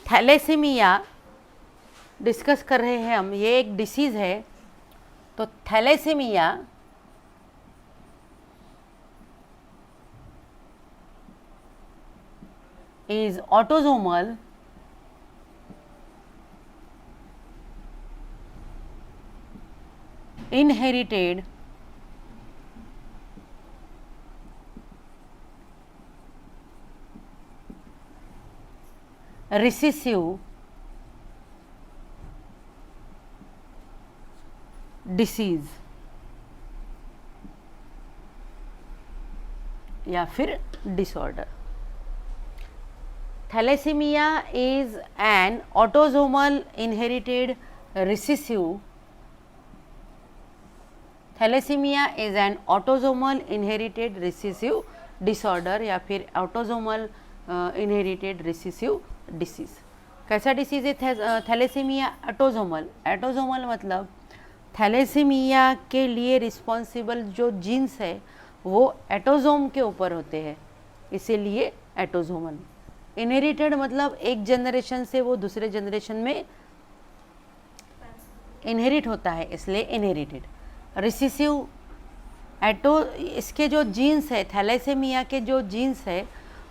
Thalassaemia discuss कर रहे हैं हम, ये एक डिसीज़ है। तो thalassemia is autosomal inherited recessive disease या फिर disorder. Thalassemia is an autosomal inherited recessive thalassemia is an autosomal inherited recessive disorder या फिर autosomal inherited recessive disease। कैसा डिसीज़ है थैलेसीमिया? ऑटोजोमल। ऑटोजोमल मतलब थैलेसीमिया के लिए रिस्पॉन्सिबल जो जीन्स है वो एटोजोम के ऊपर होते हैं, इसीलिए एटोजोमल। इनहेरिटेड मतलब एक जनरेशन से वो दूसरे जनरेशन में इनहेरिट होता है, इसलिए इनहेरिटेड। रिसेसिव इसके जो जीन्स है, थैलेसीमिया के जो जीन्स है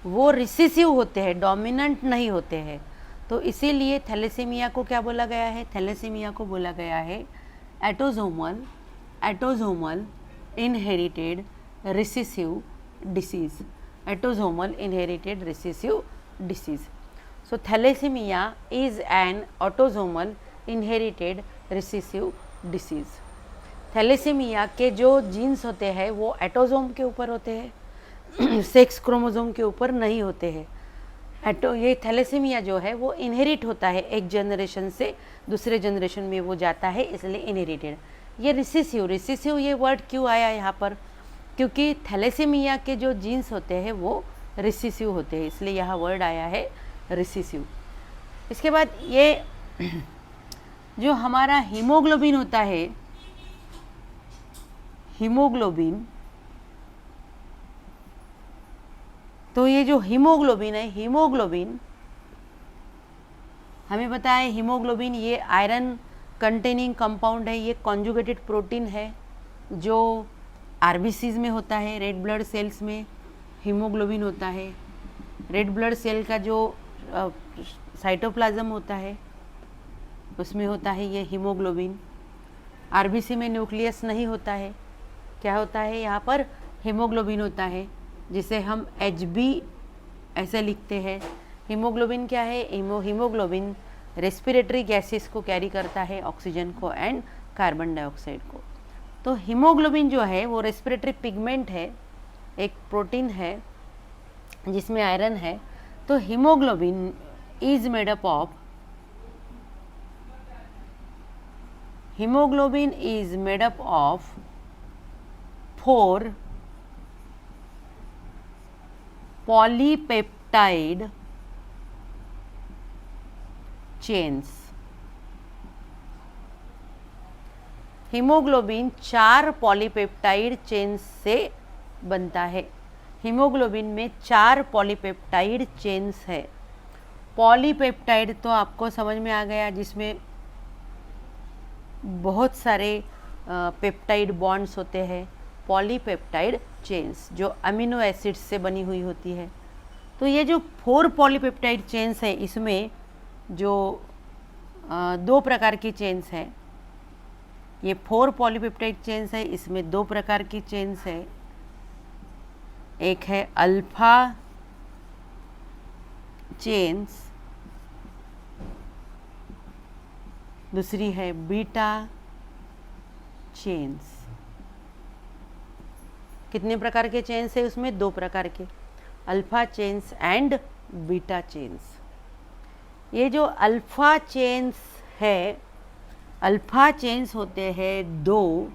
वो रिसेसिव होते हैं, डोमिनेंट नहीं होते हैं। तो इसीलिए थैलेसीमिया को क्या बोला गया है? थैलेसीमिया को बोला गया है autosomal inherited recessive disease. Autosomal inherited recessive disease. So thalassemia is an autosomal inherited recessive disease. Thalassaemia के जो जीन्स होते हैं वो एटोजोम के ऊपर होते हैं, सेक्स क्रोमोसोम के ऊपर नहीं होते हैं। ये थैलेसीमिया जो है वो इनहेरिट होता है, एक जनरेशन से दूसरे जनरेशन में वो जाता है, इसलिए इनहेरिटेड। ये रिसेसिव ये वर्ड क्यों आया यहाँ पर? क्योंकि थैलेसीमिया के जो जीन्स होते हैं वो रिसेसिव होते हैं, इसलिए यह वर्ड आया है रिसेसिव। इसके बाद ये जो हमारा हीमोग्लोबिन होता है, हीमोग्लोबिन, तो ये जो हीमोग्लोबिन है, हीमोग्लोबिन हमें पता है हीमोग्लोबिन ये आयरन कंटेनिंग कंपाउंड है, ये कॉन्जुगेटेड प्रोटीन है जो आरबीसीज में होता है, रेड ब्लड सेल्स में हीमोग्लोबिन होता है। रेड ब्लड सेल का जो साइटोप्लाज्म होता है उसमें होता है ये हीमोग्लोबिन। आरबीसी में न्यूक्लियस नहीं होता है, क्या होता है यहाँ पर? हीमोग्लोबिन होता है, जिसे हम HB ऐसे लिखते हैं। हीमोग्लोबिन क्या है? हीमोग्लोबिन रेस्पिरेटरी गैसेस को कैरी करता है, ऑक्सीजन को एंड कार्बन डाइऑक्साइड को। तो हीमोग्लोबिन जो है वो रेस्पिरेटरी पिगमेंट है, एक प्रोटीन है जिसमें आयरन है। तो haemoglobin is made up of 4 polypeptide chains. Haemoglobin 4 polypeptide chains से बनता है। हीमोग्लोबिन में 4 पॉलीपेप्टाइड चेन्स है। पॉलीपेप्टाइड तो आपको समझ में आ गया, जिसमें बहुत सारे पेप्टाइड बॉन्ड्स होते हैं, पॉलीपेप्टाइड चेन्स जो अमीनो एसिड्स से बनी हुई होती है। तो ये जो 4 पॉलीपेप्टाइड चेन्स है, इसमें जो 2 प्रकार की चेन्स है, ये 4 पॉलीपेप्टाइड चेन्स है, इसमें 2 प्रकार की चेन्स है। एक है अल्फा चेन्स, दूसरी है बीटा चेन्स। कितने प्रकार के चेन्स है उसमें? 2 प्रकार के, alpha chains and beta chains. ये जो अल्फा चेन्स है, अल्फा चेन्स होते हैं 2,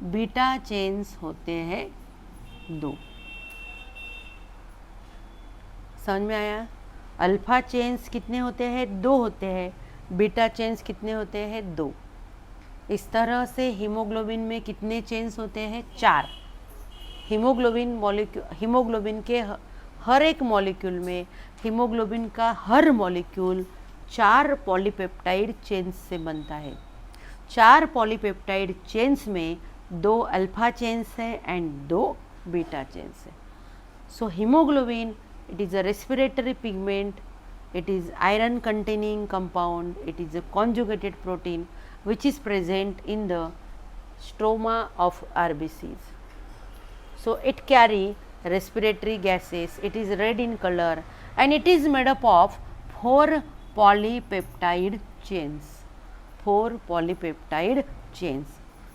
बीटा चेन्स होते हैं 2। समझ में आया? अल्फा चेन्स कितने होते हैं? 2 होते हैं। बीटा चेन्स कितने होते हैं? 2। इस तरह से हीमोग्लोबिन में कितने चेन्स होते हैं? 4। हीमोग्लोबिन के हर एक मॉलिक्यूल में हीमोग्लोबिन का हर मॉलिक्यूल 4 पॉलीपेप्टाइड चेन्स से बनता है। 4 पॉलीपेप्टाइड चेन्स में 2 अल्फा चेन्स है एंड 2 बीटा चेन्स है। So haemoglobin, it is a respiratory pigment, it is iron containing compound, it is a conjugated protein which is present in the stroma of RBCs. So it carry respiratory gases, it is red in color and it is made up of 4 polypeptide chains. 4 polypeptide chains.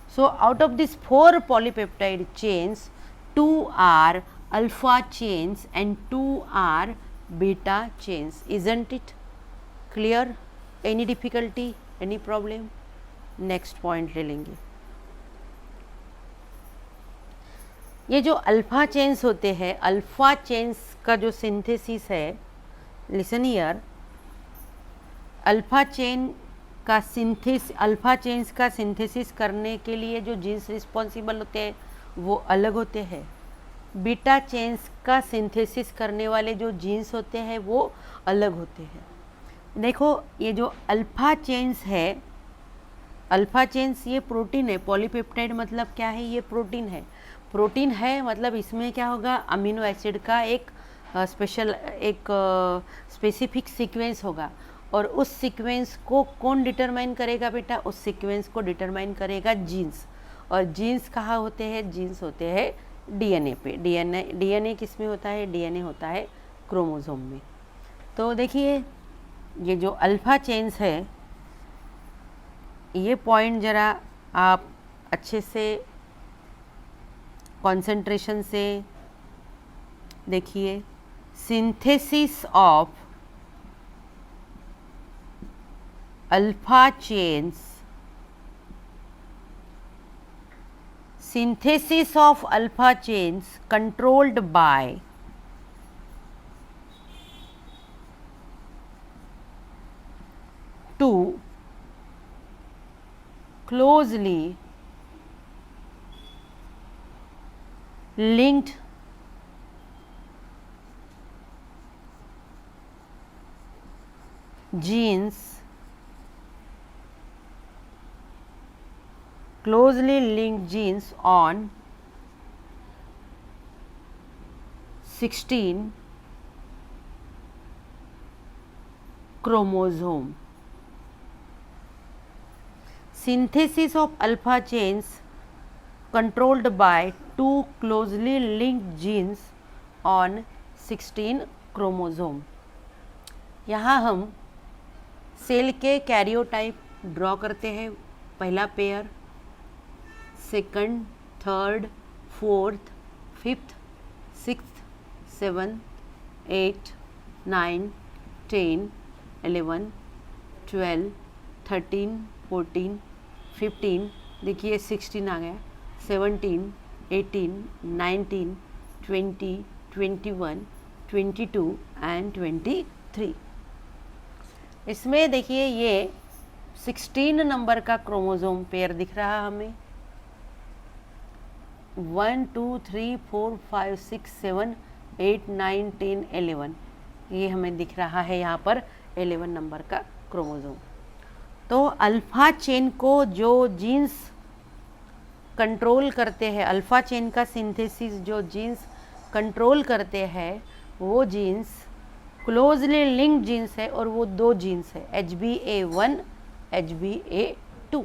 So out of these 4 polypeptide chains, 2 are alpha chains and 2 are beta chains. Isn't it clear? Any difficulty, any problem? Next point ले लेंगे। ये जो alpha chains होते हैं, alpha chains का जो synthesis है, listen here, alpha chains का सिंथेसिस करने के लिए जो जीन्स रिस्पॉन्सिबल होते हैं वो अलग होते हैं। बीटा चेन्स का सिंथेसिस करने वाले जो जीन्स होते हैं वो अलग होते हैं। देखो ये जो अल्फा चेन्स है, अल्फा चेन्स ये प्रोटीन है। पॉलीपेप्टाइड मतलब क्या है? ये प्रोटीन है। प्रोटीन है मतलब इसमें क्या होगा? अमीनो एसिड का एक स्पेसिफिक सीक्वेंस होगा और उस सीक्वेंस को कौन डिटरमाइन करेगा बेटा? उस सीक्वेंस को डिटरमाइन करेगा जीन्स। और जीन्स कहाँ होते हैं? जीन्स होते हैं डीएनए पे। डीएनए किस में होता है? डीएनए होता है क्रोमोसोम में। तो देखिए ये जो अल्फा चेन्स है, ये पॉइंट ज़रा आप अच्छे से कंसंट्रेशन से देखिए। Synthesis of alpha chains, synthesis of alpha chains controlled by two closely linked genes, closely linked genes on 16 chromosome. Synthesis of alpha chains controlled by 2 closely linked genes on 16 chromosome. यहाँ हम cell के karyotype draw करते हैं। पहला pair, second, third, fourth, fifth, sixth, seventh, 8, 9, 10, 11, 12, 13, 14, 15, देखिए 16 आ गया, 17, 18, 19, 20, 21, 22 and 23। इसमें देखिए ये 16 नंबर का क्रोमोसोम पेयर दिख रहा हमें। 1, 2, 3, 4, 5, 6, 7, 8, 9, 10, 11 ये हमें दिख रहा है यहाँ पर 11 नंबर का क्रोमोसोम। तो अल्फा चेन को जो जीन्स कंट्रोल करते हैं, अल्फा चेन का सिंथेसिस जो जीन्स कंट्रोल करते हैं, वो जीन्स क्लोजली लिंक्ड जीन्स है और वो 2 जीन्स है, HbA1, HbA2।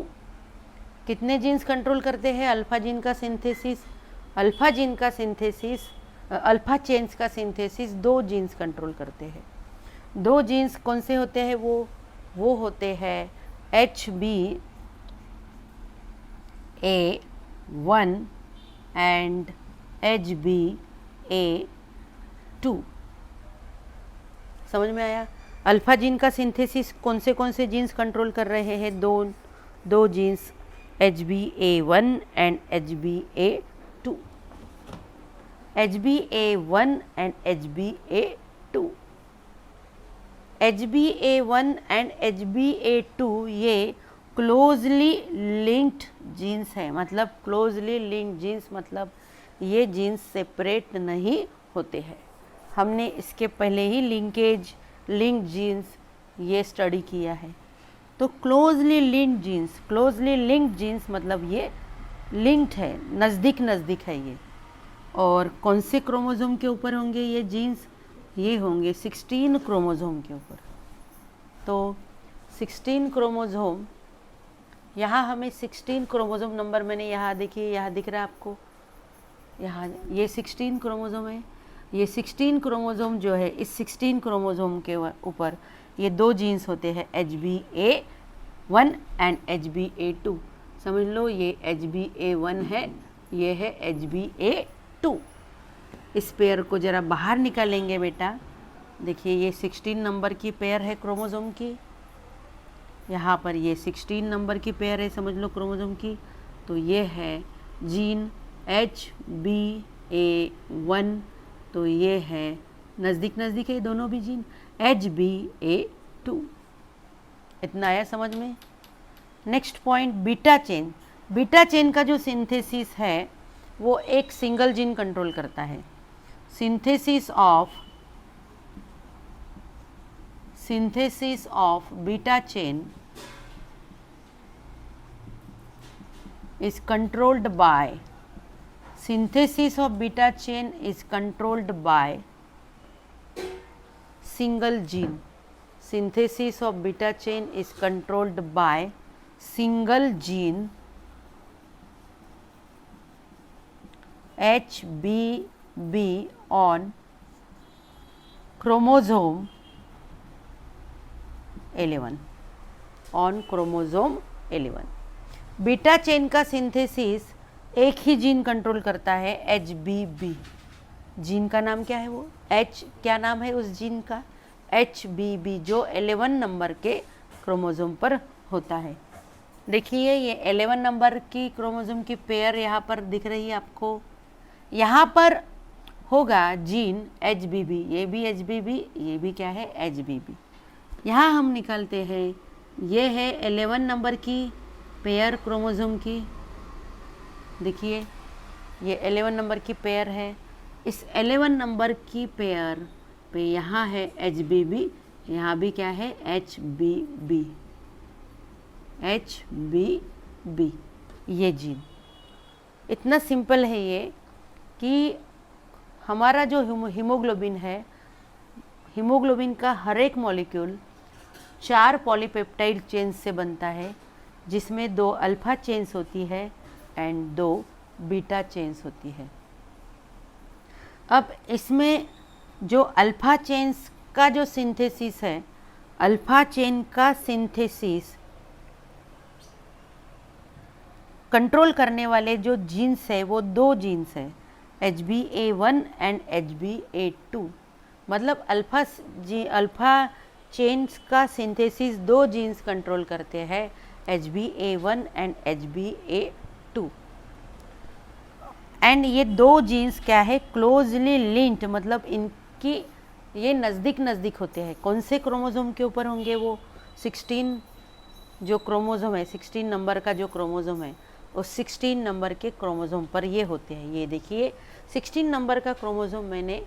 कितने जीन्स कंट्रोल करते हैं अल्फा जीन का सिंथेसिस? अल्फा चेन्स का सिंथेसिस 2 जीन्स कंट्रोल करते हैं। 2 जीन्स कौन से होते हैं? वो होते हैं HbA1 एंड HbA2। समझ में आया? अल्फा जीन का सिंथेसिस कौन से जीन्स कंट्रोल कर रहे हैं? 2 jeans, HbA1 and HbA2। HbA1 and HbA2। HbA1 and HbA2 ये क्लोजली लिंक्ड जीन्स है। मतलब क्लोजली लिंक्ड जीन्स मतलब ये जीन्स सेपरेट नहीं होते हैं। हमने इसके पहले ही लिंक्ड जीन्स ये स्टडी किया है। तो क्लोजली लिंक्ड जीन्स मतलब ये लिंक्ड है, नज़दीक नज़दीक है ये। और कौन से क्रोमोसोम के ऊपर होंगे ये जीन्स? ये होंगे 16 क्रोमोसोम के ऊपर। तो 16 क्रोमोसोम, यहाँ हमें 16 क्रोमोसोम नंबर, मैंने यहाँ देखिए, यहाँ दिख रहा है आपको, यहाँ ये 16 क्रोमोसोम है। ये 16 क्रोमोसोम जो है, इस 16 क्रोमोसोम के ऊपर ये दो जीन्स होते हैं, HbA1 एंड HbA2। समझ लो, ये HbA1 है, ये है HbA2। इस पेयर को ज़रा बाहर निकालेंगे बेटा। देखिए ये 16 नंबर की पेयर है क्रोमोसोम की, यहाँ पर ये 16 नंबर की पेयर है, समझ लो क्रोमोसोम की। तो ये है जीन HbA1, तो ये है नज़दीक नज़दीक है दोनों भी जीन, HbA2। इतना आया समझ में? Next point, beta chain. Beta chain का जो सिंथेसिस है वो एक सिंगल जीन कंट्रोल करता है। Synthesis of beta chain is controlled by single gene. Synthesis of beta chain is controlled by single gene HbB on chromosome 11, on chromosome 11। Beta chain का synthesis एक ही gene control करता है, HbB। Gene का नाम क्या है? वो क्या नाम है उस जीन का? HbB, जो 11 नंबर के क्रोमोसोम पर होता है। देखिए ये 11 नंबर की क्रोमोसोम की पेयर यहाँ पर दिख रही है आपको। यहाँ पर होगा जीन HbB, ये भी HbB, ये भी क्या है? HbB। यहाँ हम निकालते हैं, ये है 11 नंबर की पेयर क्रोमोसोम की। देखिए ये 11 नंबर की पेयर है। इस 11 नंबर की पेयर पे यहाँ है HbB, यहाँ भी क्या है? HbB, ये जीन। इतना सिंपल है ये कि हमारा जो हीमोग्लोबिन है, हीमोग्लोबिन का हर एक मॉलिक्यूल 4 पॉलीपेप्टाइड चेन्स से बनता है, जिसमें 2 अल्फा चेन्स होती है एंड 2 बीटा चेन्स होती है। अब इसमें जो अल्फा चेन्स का जो सिंथेसिस है, अल्फा चेन का सिंथेसिस कंट्रोल करने वाले जो जीन्स है वो 2 जीन्स है, HbA1 एंड HbA2। मतलब अल्फा चेन्स का सिंथेसिस 2 जीन्स कंट्रोल करते हैं, HbA1 एंड HbA2। एंड ये 2 जीन्स क्या है? क्लोजली लिंक्ड, मतलब इनकी ये नज़दीक नज़दीक होते हैं। कौन से क्रोमोसोम के ऊपर होंगे? वो 16 जो क्रोमोसोम है, 16 नंबर का जो क्रोमोसोम है, उस 16 नंबर के क्रोमोसोम पर ये होते हैं। ये देखिए 16 नंबर का क्रोमोसोम मैंने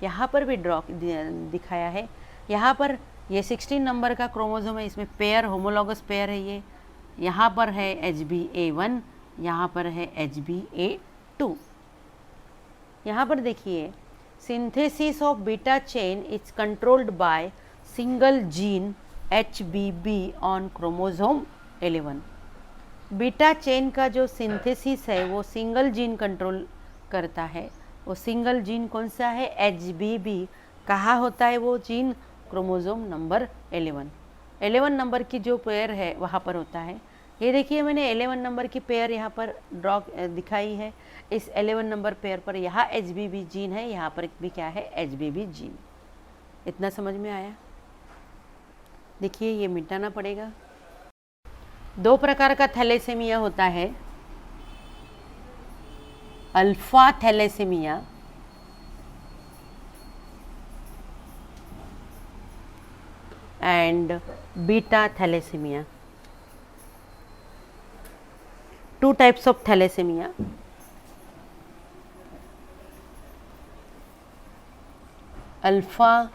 यहाँ पर भी दिखाया है। यहाँ पर ये 16 नंबर का क्रोमोसोम है, इसमें पेयर, होमोलॉगस पेयर है ये। यहाँ पर है HbA1, यहाँ पर है HbA2। यहाँ पर देखिए, synthesis of beta chain is controlled by single gene HbB on chromosome 11। Beta chain का जो सिंथेसिस है वो सिंगल जीन कंट्रोल करता है। वो सिंगल जीन कौन सा है? HbB। कहाँ होता है वो जीन? क्रोमोसोम नंबर 11 नंबर की जो पेयर है वहाँ पर होता है। ये देखिए मैंने 11 नंबर की पेयर यहाँ पर दिखाई है। इस 11 नंबर पेयर पर यहाँ HbB जीन है, यहाँ पर भी क्या है? HbB gene. इतना समझ में आया? देखिए ये मिटाना पड़ेगा। 2 प्रकार का थैलेसेमिया होता है, alpha thalassemia and beta thalassemia. 2 types of thalassemia. Alpha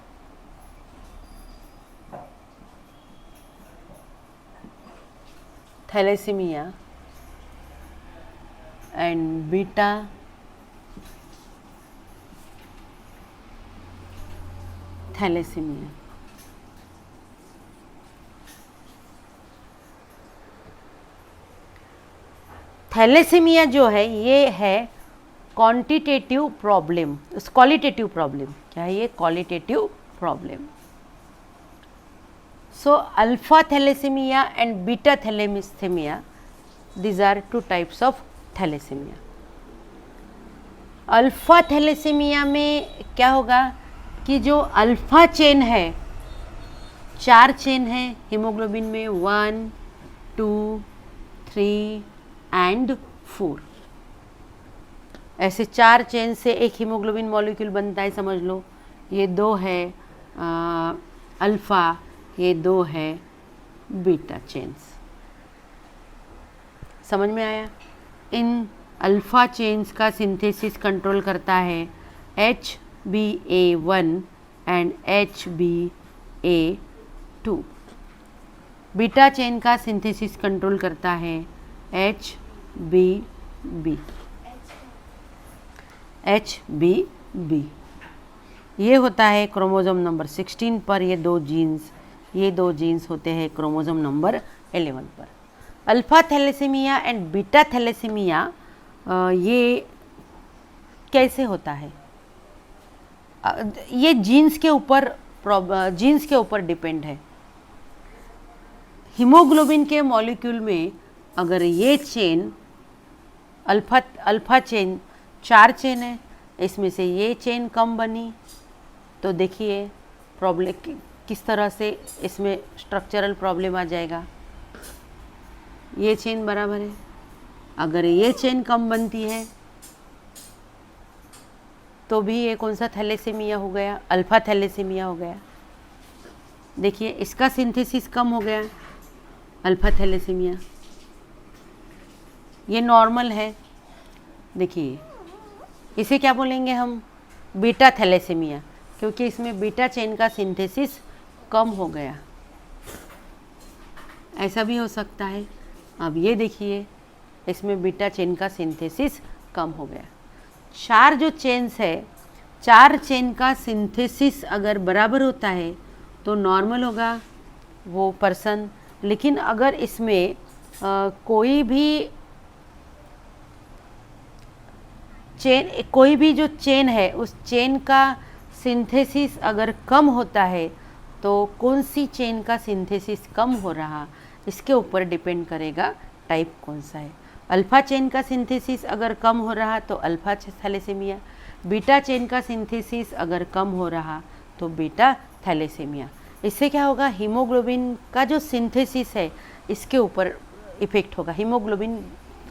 thalassaemia and beta thalassemia. Thalassemia जो है ये है क्वांटिटेटिव प्रॉब्लम, क्वालिटेटिव प्रॉब्लम। क्या है ये? Qualitative problem. So alpha thalassaemia and beta thalassemia, these are two types of thalassemia. Alpha thalassemia में क्या होगा कि जो अल्फा चेन है, 4 चेन है हीमोग्लोबिन में, 1, 2, 3 एंड 4। ऐसे 4 चेन से एक हीमोग्लोबिन मॉलिक्यूल बनता है, समझ लो। ये 2 है अल्फा, ये 2 है बीटा चेन्स। समझ में आया? इन अल्फा चेन्स का सिंथेसिस कंट्रोल करता है HbA1 and HbA2। Beta chain का सिंथेसिस कंट्रोल करता है HbB। ये होता है क्रोमोसोम नंबर 16 पर। ये दो जीन्स होते हैं क्रोमोसोम नंबर 11 पर। Alpha thalassaemia and beta thalassemia ये कैसे होता है? ये जीन्स के ऊपर डिपेंड है। हीमोग्लोबिन के मॉलिक्यूल में अगर ये चेन अल्फा चेन 4 चेन है, इसमें से ये चेन कम बनी, तो देखिए प्रॉब्लम किस तरह से इसमें स्ट्रक्चरल प्रॉब्लम आ जाएगा। ये चेन बराबर है, अगर ये चेन कम बनती है तो भी ये कौन सा थैलेसीमिया हो गया? अल्फा थैलेसीमिया हो गया। देखिए इसका सिंथेसिस कम हो गया, अल्फा थैलेसीमिया। ये नॉर्मल है। देखिए इसे क्या बोलेंगे हम? बीटा थैलेसीमिया, क्योंकि इसमें बीटा चेन का सिंथेसिस कम हो गया। ऐसा भी हो सकता है। अब ये देखिए इसमें बीटा चेन का सिंथेसिस कम हो गया। 4 जो चेन्स है, 4 चेन का सिंथेसिस अगर बराबर होता है तो नॉर्मल होगा वो पर्सन। लेकिन अगर इसमें कोई भी जो चेन है, उस चेन का सिंथेसिस अगर कम होता है तो कौन सी चेन का सिंथेसिस कम हो रहा, इसके ऊपर डिपेंड करेगा टाइप कौन सा है। अल्फा चेन का सिंथेसिस अगर कम हो रहा तो अल्फा थैलेसीमिया, बीटा चेन का सिंथेसिस अगर कम हो रहा तो बीटा थैलेसीमिया। इससे क्या होगा? हीमोग्लोबिन का जो सिंथेसिस है इसके ऊपर इफेक्ट होगा। हीमोग्लोबिन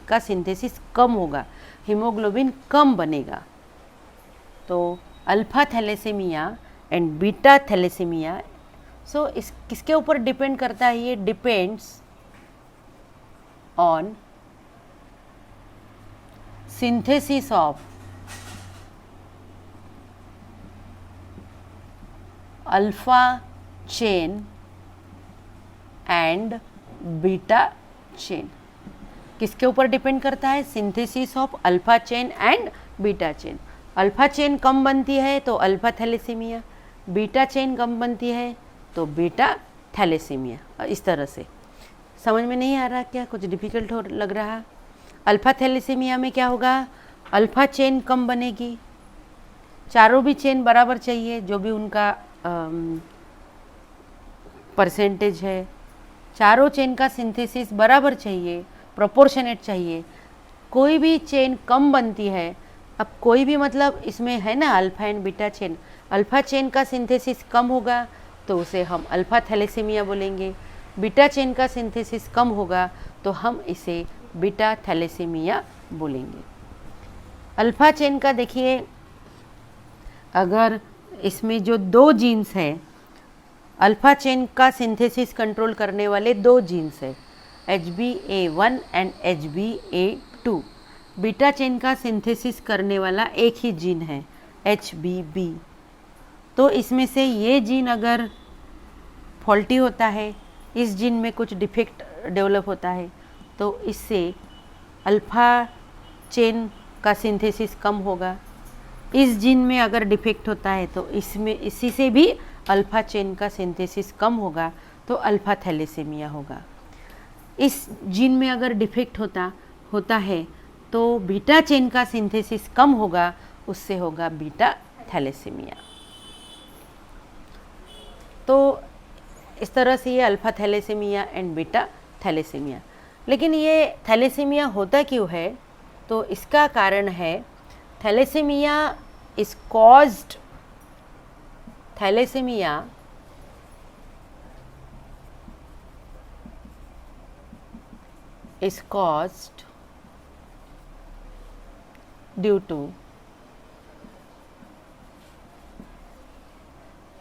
का सिंथेसिस कम होगा, हीमोग्लोबिन कम बनेगा। तो alpha thalassaemia and beta thalassaemia, so इस किसके ऊपर डिपेंड करता है? ये depends on synthesis of alpha chain and beta chain. किसके ऊपर डिपेंड करता है? Synthesis of alpha chain and beta chain. Alpha chain कम बनती है तो अल्फा थैलेसीमिया, बीटा चेन कम बनती है तो बीटा थैलेसीमिया। इस तरह से समझ में नहीं आ रहा क्या? कुछ डिफ़िकल्ट हो लग रहा? अल्फा थैलेसीमिया में क्या होगा? अल्फा चेन कम बनेगी, चारों भी चेन बराबर चाहिए, जो भी उनका परसेंटेज है। चारों चेन का सिंथेसिस बराबर चाहिए, प्रोपोर्शनेट चाहिए। कोई भी चेन कम बनती है, अब कोई भी मतलब इसमें है ना alpha and beta chain, alpha chain का सिंथेसिस कम होगा तो उसे हम अल्फा थैलेसीमिया बोलेंगे। बीटा चेन का सिंथेसिस कम होगा तो हम इसे बीटा थैलेसीमिया बोलेंगे। अल्फा चेन का देखिए, अगर इसमें जो 2 जीन्स है, अल्फा चेन का सिंथेसिस कंट्रोल करने वाले 2 जीन्स है, HbA1 and HbA2। Beta chain का सिंथेसिस करने वाला एक ही जीन है, HbB। तो इसमें से ये जीन अगर फॉल्टी होता है, इस जीन में कुछ डिफेक्ट डेवलप होता है, तो इससे अल्फ़ा चेन का सिंथेसिस कम होगा। इस जीन में अगर डिफेक्ट होता है तो इसमें इसी से भी अल्फ़ा चेन का सिंथेसिस कम होगा, तो अल्फ़ा थैलेसीमिया होगा। इस जीन में अगर डिफेक्ट होता है तो बीटा चेन का सिंथेसिस कम होगा, उससे होगा बीटा थैलेसीमिया। तो इस तरह से ये alpha thalassemia and beta thalassemia. लेकिन ये थैलेसीमिया होता क्यों है? तो इसका कारण है thalassemia is caused due to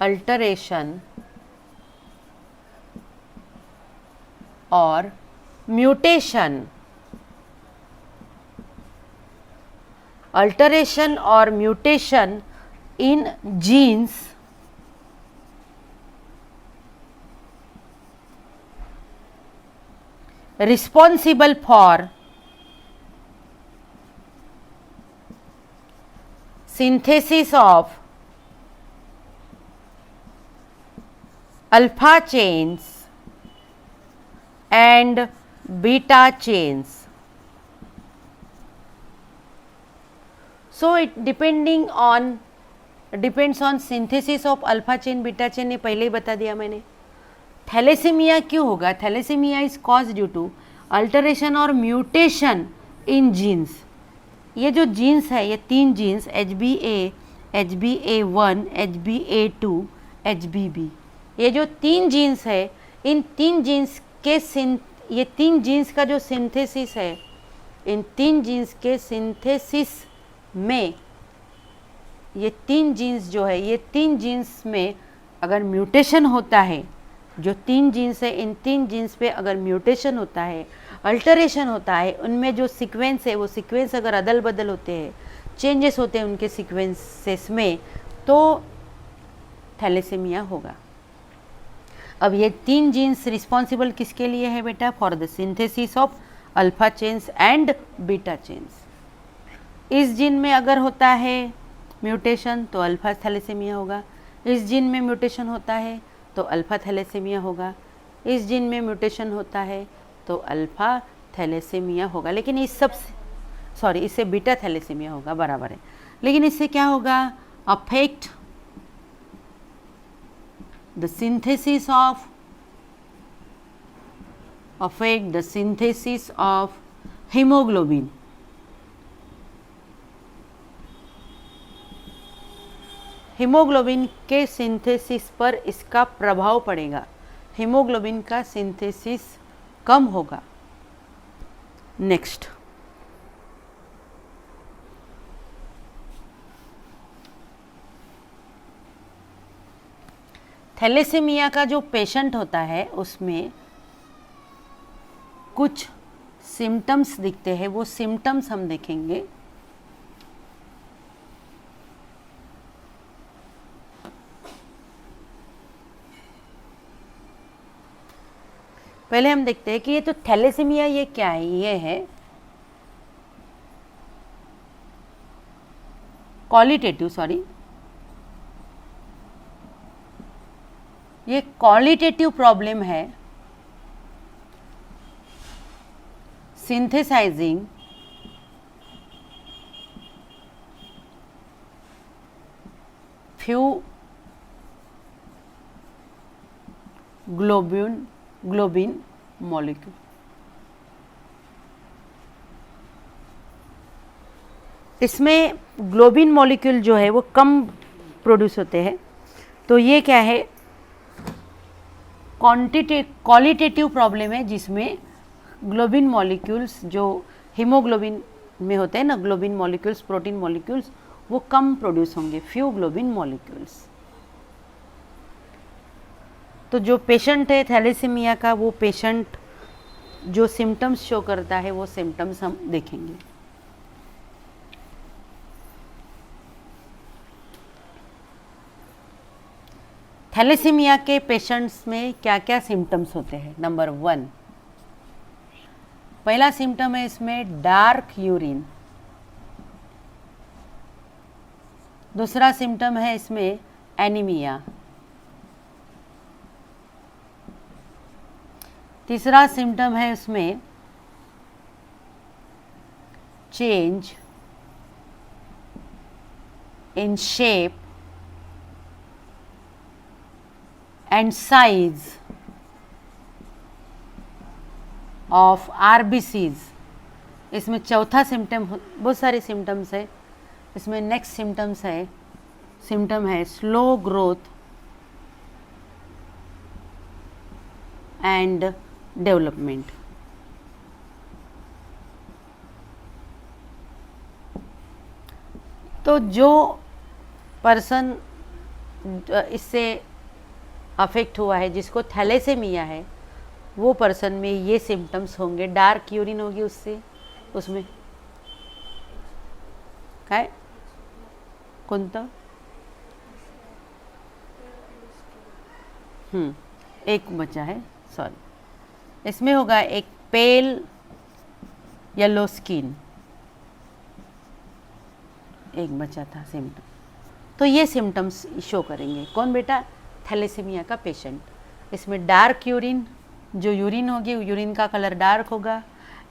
alteration or mutation in genes responsible for synthesis of alpha chains and beta chains. So it depends on synthesis of alpha chain beta chain, ये पहले ही बता दिया मैंने। थैलेसीमिया क्यों होगा? Thalassemia is cause due to alteration और mutation in genes. ये जो जीन्स है, ये 3 jeans HBA, HBA1, HBA2, HBB, ये जो 3 जीन्स है, इन 3 जीन्स के ये 3 जीन्स का जो सिंथेसिस है, इन 3 जीन्स के सिंथेसिस में ये 3 जीन्स जो है, ये 3 जीन्स में अगर म्यूटेशन होता है, जो 3 जीन्स है, इन 3 जीन्स पे अगर म्यूटेशन होता है, अल्टरेशन होता है, उनमें जो सीक्वेंस है वो सीक्वेंस अगर अदल बदल होते हैं, चेंजेस होते हैं उनके सीक्वेंसेस में, तो थैलेसीमिया होगा। अब ये 3 जीन्स रिस्पॉन्सिबल किसके लिए है बेटा? For the synthesis of alpha chains and beta chains. इस जीन में अगर होता है म्यूटेशन तो अल्फा थैलेसीमिया होगा, इस जीन में म्यूटेशन होता है तो अल्फा थैलेसीमिया होगा, इस जीन में म्यूटेशन होता है तो अल्फा थैलेसीमिया होगा। लेकिन इससे बीटा थैलेसीमिया होगा, बराबर है। लेकिन इससे क्या होगा? Affect the synthesis of haemoglobin. Haemoglobin के सिंथेसिस पर इसका प्रभाव पड़ेगा, हीमोग्लोबिन का सिंथेसिस कम होगा। नेक्स्ट, थैलेसीमिया का जो पेशेंट होता है उसमें कुछ सिम्टम्स दिखते हैं, वो सिम्टम्स हम देखेंगे। पहले हम देखते हैं कि ये तो थैलेसीमिया ये क्या है? ये है ये क्वालिटेटिव प्रॉब्लम है सिंथेसाइजिंग फ्यू ग्लोबिन मॉलिक्यूल। इसमें ग्लोबिन मॉलिक्यूल जो है वो कम प्रोड्यूस होते हैं, तो ये क्या है? क्वालिटेटिव प्रॉब्लम है जिसमें ग्लोबिन मॉलिक्यूल्स जो हीमोग्लोबिन में होते हैं ना, ग्लोबिन मॉलिक्यूल्स, प्रोटीन मॉलिक्यूल्स, वो कम प्रोड्यूस होंगे, फ्यू ग्लोबिन मॉलिक्यूल्स। तो जो पेशेंट है थैलेसीमिया का, वो पेशेंट जो सिम्टम्स शो करता है वो सिम्टम्स हम देखेंगे। थैलेसीमिया के पेशेंट्स में क्या क्या सिम्टम्स होते हैं? नंबर 1, पहला सिम्टम है इसमें डार्क यूरिन। दूसरा सिम्टम है इसमें एनीमिया। तीसरा सिम्टम है उसमें change in shape and size of RBCs. इसमें चौथा सिम्टम, बहुत सारे सिम्टम्स है इसमें। नेक्स्ट सिम्टम है स्लो ग्रोथ एंड डेवलपमेंट। तो जो पर्सन इससे अफेक्ट हुआ है, जिसको थैलेसेमिया है, वो पर्सन में ये सिम्टम्स होंगे। डार्क यूरिन होगी उसमें काय कोणतं? एक बचा है, सॉरी। इसमें होगा एक पेल येलो स्किन, एक बचा था सिम्टम। तो ये सिम्टम्स शो करेंगे। कौन बेटा? थैलेसीमिया का पेशेंट। इसमें डार्क यूरिन, जो यूरिन होगी यूरिन का कलर डार्क होगा।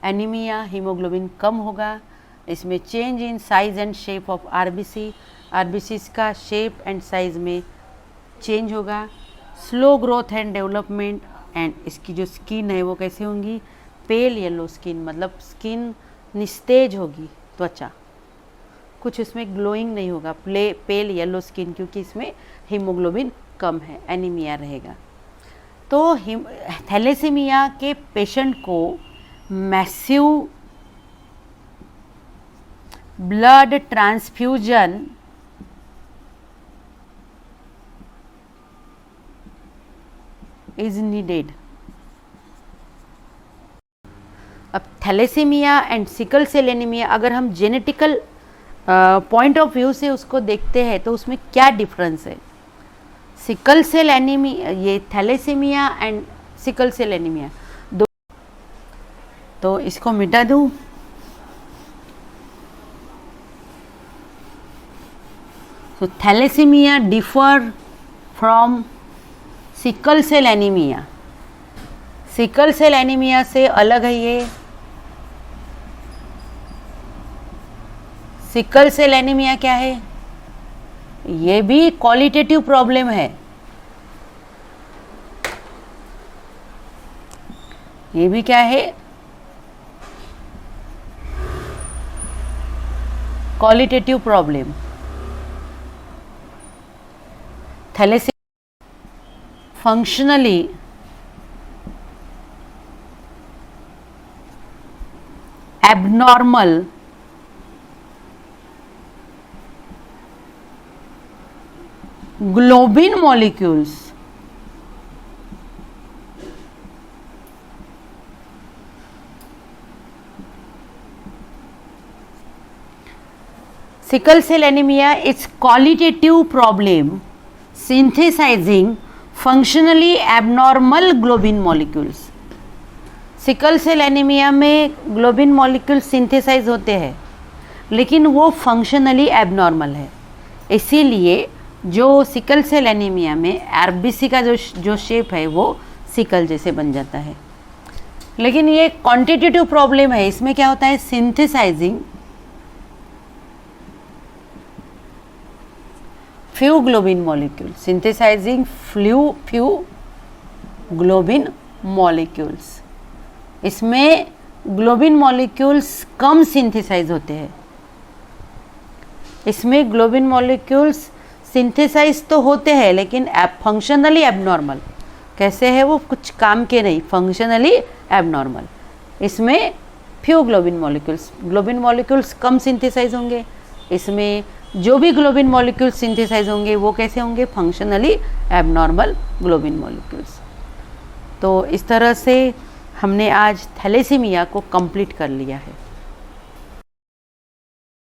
एनीमिया, हीमोग्लोबिन कम होगा। इसमें change in size and shape of RBC, RBCs का शेप एंड साइज में चेंज होगा। Slow growth and development, and इसकी जो स्किन है वो कैसे होंगी? पेल येलो स्किन, मतलब स्किन निस्तेज होगी, त्वचा कुछ इसमें ग्लोइंग नहीं होगा। पेल येलो स्किन, क्योंकि इसमें हीमोग्लोबिन कम है, एनीमिया रहेगा। तो थैलेसीमिया के पेशेंट को massive blood transfusion is needed. अब thalassaemia and sickle cell anaemia, अगर हम जेनेटिकल पॉइंट ऑफ व्यू से उसको देखते हैं तो उसमें क्या डिफरेंस है? सिकल सेल एनीमिया, ये thalassemia and sickle cell anaemia दो, तो इसको मिटा दूं। तो thalassemia differ from sickle cell anaemia. Sickle cell anaemia से अलग है ये। सिकल सेल एनीमिया क्या है? ये भी क्वालिटेटिव प्रॉब्लम है। ये भी क्या है? Qualitative problem. Thalassemia functionally abnormal globin molecules sickle cell anemia is qualitative problem synthesizing functionally abnormal globin molecules। Sickle cell anaemia में ग्लोबिन मॉलिक्यूल सिंथेसाइज होते हैं, लेकिन वो फंक्शनली एबनॉर्मल है। इसीलिए जो सिकल सेल एनीमिया में आरबीसी का जो शेप है वो सिकल जैसे बन जाता है। लेकिन ये क्वांटिटेटिव प्रॉब्लम है। इसमें क्या होता है? Synthesising few globin molecule, synthesising few globin molecules. इसमें ग्लोबिन मॉलिक्यूल्स कम सिंथेसाइज होते हैं। इसमें ग्लोबिन मॉलिक्यूल्स सिंथेसाइज तो होते हैं, लेकिन फंक्शनली एबनॉर्मल। कैसे है वो? कुछ काम के नहीं, फंक्शनली एबनॉर्मल। इसमें फ्यू ग्लोबिन मॉलिक्यूल्स कम सिंथेसाइज होंगे। इसमें जो भी ग्लोबिन मॉलिक्यूल्स सिंथेसाइज होंगे वो कैसे होंगे? Functionally abnormal globin molecules. तो इस तरह से हमने आज थैलेसीमिया को कंप्लीट कर लिया है।